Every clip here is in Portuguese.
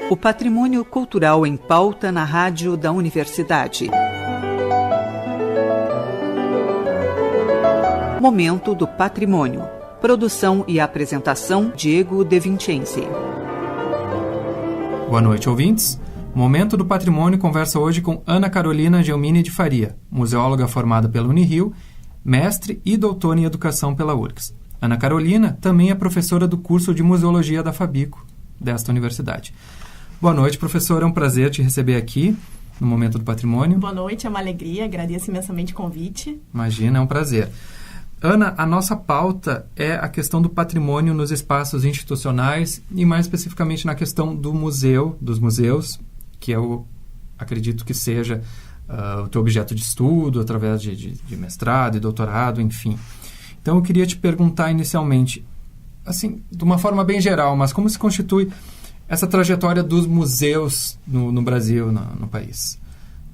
O patrimônio cultural em pauta na rádio da Universidade. Momento do Patrimônio. Produção e apresentação, Diego De Vincenzi. Boa noite, ouvintes. Momento do Patrimônio conversa hoje com Ana Carolina Gelmini de Faria, museóloga formada pela Unirio, mestre e doutora em Educação pela URGS. Ana Carolina também é professora do curso de Museologia da Fabico, desta universidade. Boa noite, professora. É um prazer te receber aqui no Momento do Patrimônio. Boa noite, é uma alegria. Agradeço imensamente o convite. Imagina, é um prazer. Ana, a nossa pauta é a questão do patrimônio nos espaços institucionais e mais especificamente na questão do museu, dos museus, que eu acredito que seja o teu objeto de estudo através de mestrado e doutorado, enfim. Então eu queria te perguntar inicialmente, assim, de uma forma bem geral, mas como se constitui essa trajetória dos museus no Brasil, no país?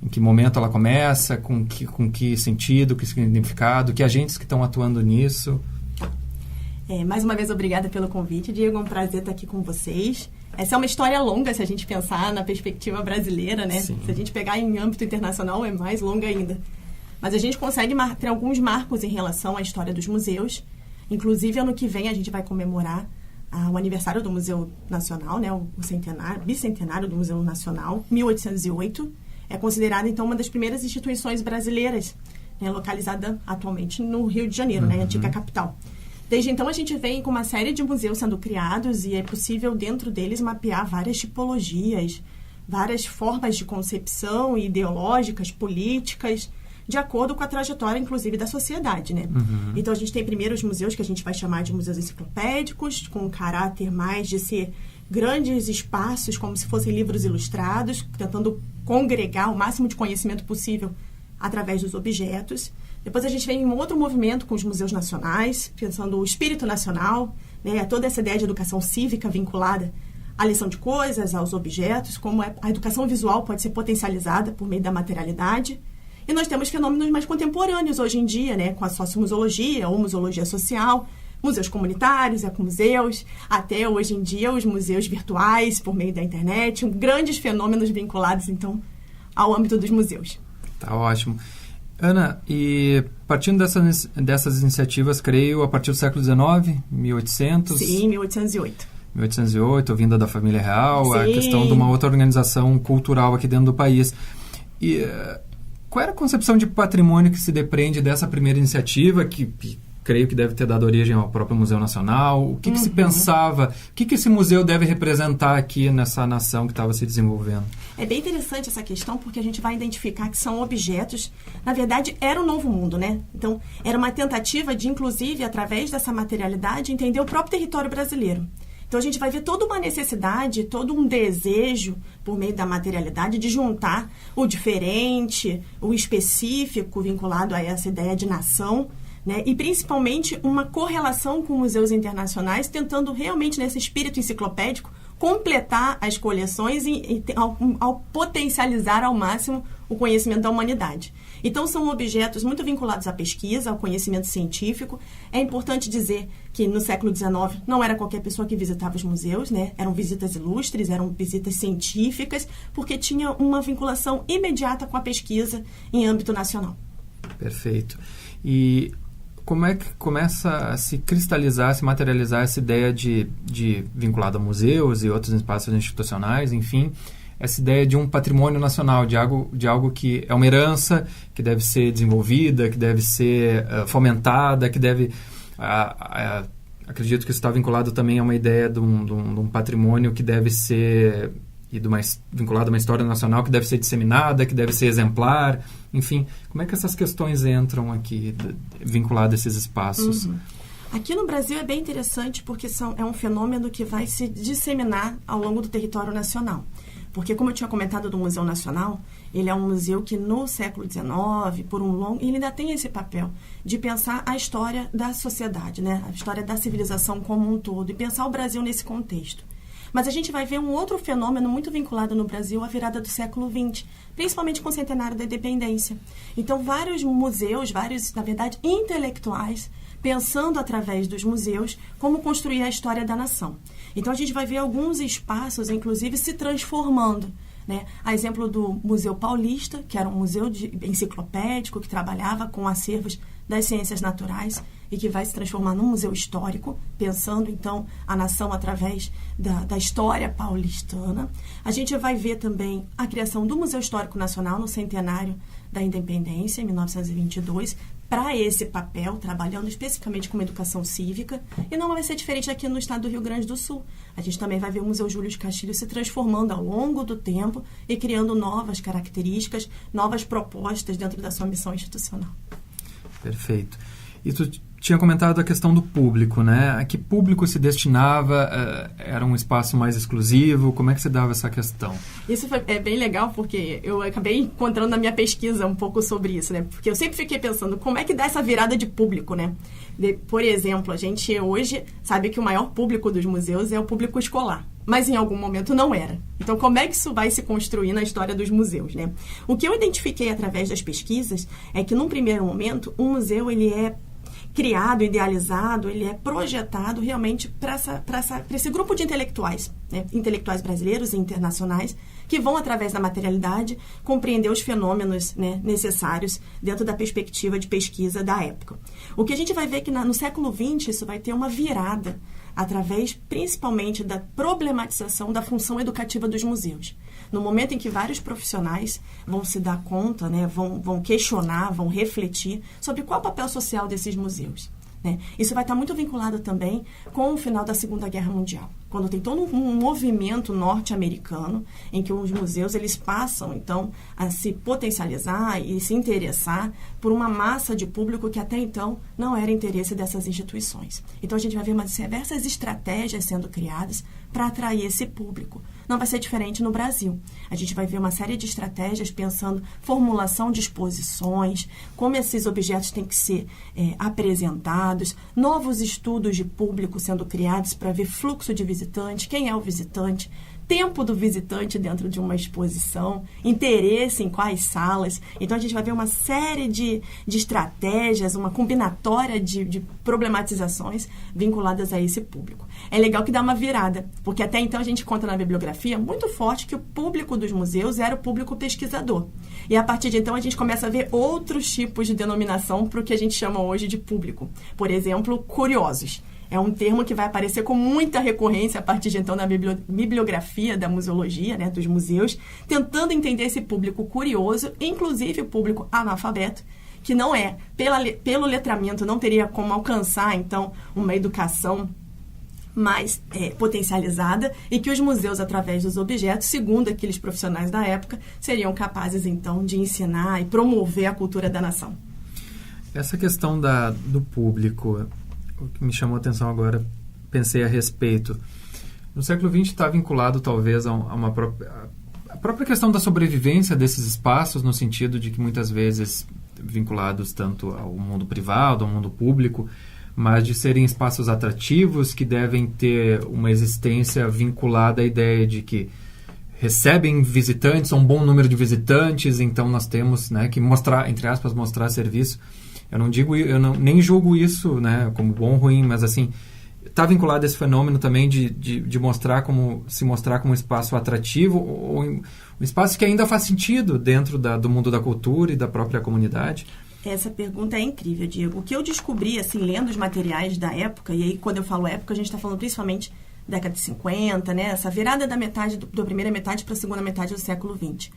Em que momento ela começa, com que sentido, que significado, que agentes que estão atuando nisso? Mais uma vez, obrigada pelo convite, Diego. É um prazer estar aqui com vocês. Essa é uma história longa, se a gente pensar na perspectiva brasileira, né? Sim. Se a gente pegar em âmbito internacional, é mais longa ainda. Mas a gente consegue ter alguns marcos em relação à história dos museus. Inclusive, ano que vem, a gente vai comemorar o aniversário do Museu Nacional, né? O bicentenário do Museu Nacional, 1808. É considerada, então, uma das primeiras instituições brasileiras, né, localizada atualmente no Rio de Janeiro, né, a antiga capital. Desde então, a gente vem com uma série de museus sendo criados e é possível, dentro deles, mapear várias tipologias, várias formas de concepção ideológicas, políticas, de acordo com a trajetória, inclusive, da sociedade, né? Então, a gente tem primeiro os museus que a gente vai chamar de museus enciclopédicos, com um caráter mais de ser grandes espaços, como se fossem livros ilustrados, tentando congregar o máximo de conhecimento possível através dos objetos. Depois a gente vem em um outro movimento com os museus nacionais, pensando o espírito nacional, né, toda essa ideia de educação cívica vinculada à lição de coisas, aos objetos, como a educação visual pode ser potencializada por meio da materialidade. E nós temos fenômenos mais contemporâneos hoje em dia, né, com a sociomuseologia ou museologia social, museus comunitários, ecomuseus, até hoje em dia os museus virtuais por meio da internet, grandes fenômenos vinculados, então, ao âmbito dos museus. Tá ótimo. Ana, e partindo dessas iniciativas, creio, a partir do século XIX, 1800? Sim, 1808. 1808, vinda da família real, Sim. A questão de uma outra organização cultural aqui dentro do país. E qual era a concepção de patrimônio que se depreende dessa primeira iniciativa, que creio que deve ter dado origem ao próprio Museu Nacional? O que se pensava? O que esse museu deve representar aqui nessa nação que estava se desenvolvendo? É bem interessante essa questão, porque a gente vai identificar que são objetos, na verdade, era um novo mundo, né? Então, era uma tentativa de, inclusive, através dessa materialidade, entender o próprio território brasileiro. Então, a gente vai ver toda uma necessidade, todo um desejo, por meio da materialidade, de juntar o diferente, o específico, vinculado a essa ideia de nação, né? E, principalmente, uma correlação com museus internacionais, tentando realmente, nesse espírito enciclopédico, completar as coleções ao potencializar ao máximo o conhecimento da humanidade. Então, são objetos muito vinculados à pesquisa, ao conhecimento científico. É importante dizer que no século XIX não era qualquer pessoa que visitava os museus, né? Eram visitas ilustres, eram visitas científicas, porque tinha uma vinculação imediata com a pesquisa em âmbito nacional. Perfeito. E como é que começa a se cristalizar, a se materializar essa ideia de vinculada a museus e outros espaços institucionais, enfim, essa ideia de um patrimônio nacional, de algo que é uma herança, que deve ser desenvolvida, que deve ser fomentada, que deve... acredito que isso está vinculado também a uma ideia de um patrimônio que deve ser... vinculado a uma história nacional que deve ser disseminada, que deve ser exemplar, enfim, como é que essas questões entram aqui, vinculadas a esses espaços? Aqui no Brasil é bem interessante porque é um fenômeno que vai se disseminar ao longo do território nacional. Porque, como eu tinha comentado do Museu Nacional, ele é um museu que no século XIX, ele ainda tem esse papel de pensar a história da sociedade, né? A história da civilização como um todo, e pensar o Brasil nesse contexto. Mas a gente vai ver um outro fenômeno muito vinculado no Brasil à virada do século XX, principalmente com o centenário da independência. Então, vários museus, na verdade, intelectuais, pensando através dos museus como construir a história da nação. Então, a gente vai ver alguns espaços, inclusive, se transformando, né? A exemplo do Museu Paulista, que era um museu enciclopédico que trabalhava com acervos das ciências naturais e que vai se transformar num museu histórico, pensando, então, a nação através da história paulistana. A gente vai ver também a criação do Museu Histórico Nacional no centenário da Independência, em 1922, para esse papel, trabalhando especificamente com educação cívica, e não vai ser diferente aqui no estado do Rio Grande do Sul. A gente também vai ver o Museu Júlio de Castilho se transformando ao longo do tempo e criando novas características, novas propostas dentro da sua missão institucional. Perfeito. E tu tinha comentado a questão do público, né? A que público se destinava? Era um espaço mais exclusivo? Como é que se dava essa questão? Isso é bem legal, porque eu acabei encontrando na minha pesquisa um pouco sobre isso, né? Porque eu sempre fiquei pensando, como é que dá essa virada de público, né? Por exemplo, a gente hoje sabe que o maior público dos museus é o público escolar. Mas em algum momento não era. Então, como é que isso vai se construir na história dos museus, né? O que eu identifiquei através das pesquisas é que, num primeiro momento, um museu ele é criado, idealizado, ele é projetado realmente para esse grupo de intelectuais, né? Intelectuais brasileiros e internacionais, que vão, através da materialidade, compreender os fenômenos, né, necessários dentro da perspectiva de pesquisa da época. O que a gente vai ver é que no século XX isso vai ter uma virada, através principalmente da problematização da função educativa dos museus. No momento em que vários profissionais vão se dar conta, né, vão questionar, vão refletir sobre qual é o papel social desses museus, né? Isso vai estar muito vinculado também com o final da Segunda Guerra Mundial, quando tem todo um movimento norte-americano em que os museus eles passam, então, a se potencializar e se interessar por uma massa de público que até então não era interesse dessas instituições. Então, a gente vai ver diversas estratégias sendo criadas para atrair esse público. Não vai ser diferente no Brasil. A gente vai ver uma série de estratégias pensando formulação de exposições, como esses objetos têm que ser apresentados, novos estudos de público sendo criados para ver fluxo de visitante, quem é o visitante, tempo do visitante dentro de uma exposição, interesse em quais salas. Então, a gente vai ver uma série de estratégias, uma combinatória de problematizações vinculadas a esse público. É legal que dá uma virada, porque até então a gente conta na bibliografia muito forte que o público dos museus era o público pesquisador. E a partir de então a gente começa a ver outros tipos de denominação para o que a gente chama hoje de público. Por exemplo, curiosos. É um termo que vai aparecer com muita recorrência a partir de então na bibliografia da museologia, né, dos museus, tentando entender esse público curioso, inclusive o público analfabeto, que não é, pelo letramento, não teria como alcançar, então, uma educação mais potencializada e que os museus, através dos objetos, segundo aqueles profissionais da época, seriam capazes, então, de ensinar e promover a cultura da nação. Essa questão do público, o que me chamou a atenção agora, pensei a respeito. No século XX está vinculado, talvez, a própria questão da sobrevivência desses espaços, no sentido de que, muitas vezes, vinculados tanto ao mundo privado, ao mundo público, mas de serem espaços atrativos que devem ter uma existência vinculada à ideia de que recebem visitantes, um bom número de visitantes, então nós temos, né, que mostrar, entre aspas, mostrar serviço. Nem julgo isso, né, como bom ou ruim, mas assim, está vinculado a esse fenômeno também de mostrar se mostrar como um espaço atrativo, ou um espaço que ainda faz sentido dentro do mundo da cultura e da própria comunidade. Essa pergunta é incrível, Diego. O que eu descobri, assim, lendo os materiais da época, e aí quando eu falo época, a gente está falando principalmente década de 50, né, essa virada da primeira metade para a segunda metade do século XX.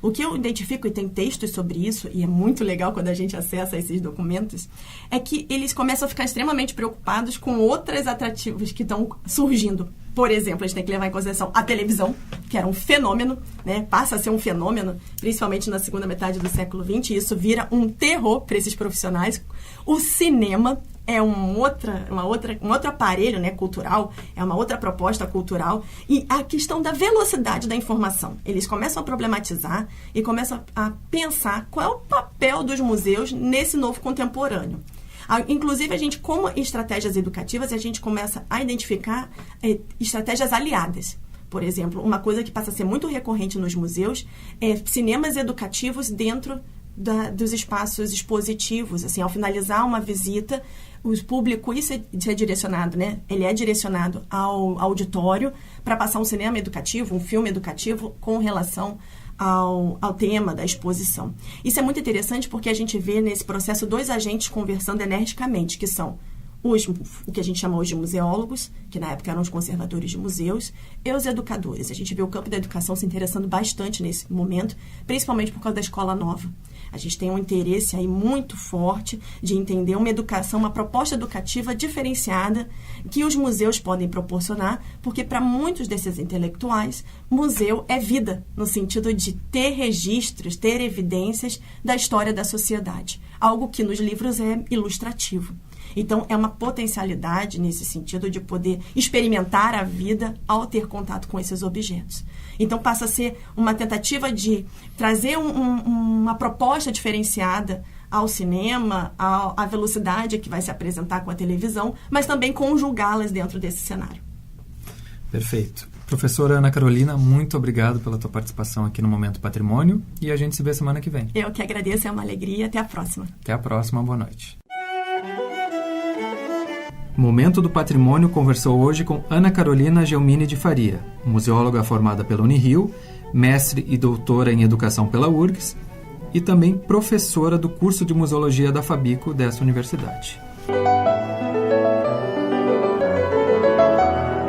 O que eu identifico, e tem textos sobre isso, e é muito legal quando a gente acessa esses documentos, é que eles começam a ficar extremamente preocupados com outros atrativos que estão surgindo. Por exemplo, a gente tem que levar em consideração a televisão, que era um fenômeno, né? Passa a ser um fenômeno, principalmente na segunda metade do século XX, e isso vira um terror para esses profissionais. O cinema é um outro aparelho, né, cultural, é uma outra proposta cultural. E a questão da velocidade da informação. Eles começam a problematizar e começam a pensar qual é o papel dos museus nesse novo contemporâneo. Inclusive, a gente, como estratégias educativas, a gente começa a identificar estratégias aliadas. Por exemplo, uma coisa que passa a ser muito recorrente nos museus é cinemas educativos dentro dos espaços expositivos. Assim, ao finalizar uma visita, o público, isso é direcionado, né? Ele é direcionado ao auditório para passar um cinema educativo, um filme educativo com relação ao tema da exposição. Isso é muito interessante porque a gente vê nesse processo 2 agentes conversando energicamente, que são o que a gente chama hoje de museólogos, que na época eram os conservadores de museus, e os educadores. A gente vê o campo da educação se interessando bastante nesse momento, principalmente por causa da escola nova. A gente tem um interesse aí muito forte de entender uma educação, uma proposta educativa diferenciada que os museus podem proporcionar, porque para muitos desses intelectuais, museu é vida, no sentido de ter registros, ter evidências da história da sociedade, algo que nos livros é ilustrativo. Então, é uma potencialidade nesse sentido de poder experimentar a vida ao ter contato com esses objetos. Então, passa a ser uma tentativa de trazer uma proposta diferenciada ao cinema, à velocidade que vai se apresentar com a televisão, mas também conjugá-las dentro desse cenário. Perfeito. Professora Ana Carolina, muito obrigado pela tua participação aqui no Momento Patrimônio e a gente se vê semana que vem. Eu que agradeço, é uma alegria. Até a próxima. Até a próxima, boa noite. Momento do Patrimônio conversou hoje com Ana Carolina Gelmini de Faria, museóloga formada pela Unirio, mestre e doutora em educação pela URGS e também professora do curso de museologia da Fabico dessa universidade.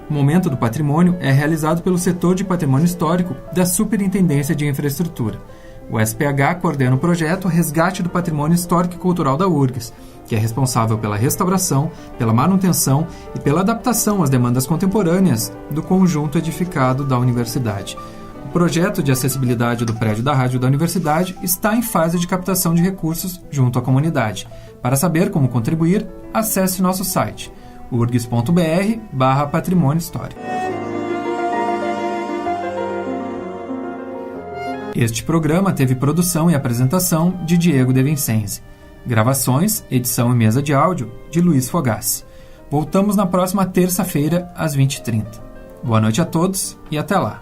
O Momento do Patrimônio é realizado pelo Setor de Patrimônio Histórico da Superintendência de Infraestrutura. O SPH coordena o projeto Resgate do Patrimônio Histórico e Cultural da URGS, que é responsável pela restauração, pela manutenção e pela adaptação às demandas contemporâneas do conjunto edificado da universidade. O projeto de acessibilidade do prédio da rádio da universidade está em fase de captação de recursos junto à comunidade. Para saber como contribuir, acesse nosso site urgs.br/patrimônio histórico. Este programa teve produção e apresentação de Diego De Vincenzi. Gravações, edição e mesa de áudio de Luiz Fogassi. Voltamos na próxima terça-feira, às 20h30. Boa noite a todos e até lá.